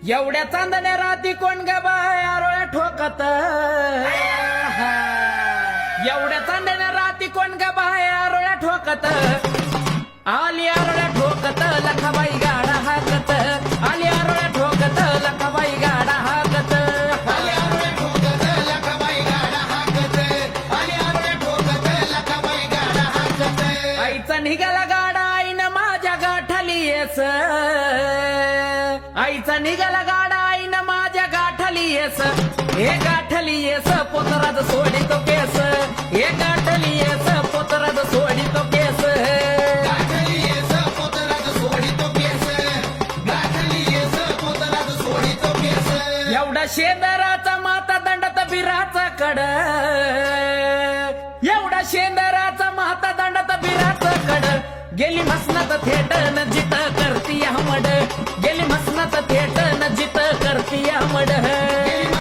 एवढ्या चांदण्या राती कोण ग बाय आरोळ्या ठोकत, एवढ्या चांदण्या राती कोण ग बाय आरोळ्या ठोकत, आली आरोळ्या ठोकत लखाबाई गाडा हाकत, आली आरोळ्या ठोकत लखाबाई गाडा हाकत, आली आरोळ्या ठोकत लखाबाई गाडा हाकत, आली आरोळ्या ठोकत लखाबाई गाडा हाकत. आईचा निघाला गाडा आईनं माझ्या गाठाली येस, आईचा निघाला गाडा आईनं माझ्या गाठाली येस, हे गाठली येस पोतराज सोडितो केस, हे गाठली येस पोतराज सोडितो केस, गाठली येस पोतराज सोडितो केस, गाठली येस पोतराज सोडितो केस. एवढा शेंदराचा माता दंडात बिराचा कड, एवढा शेंदराचा माता दंडात बिराचा कड, गेली मसनात थेट न जित करती हमड,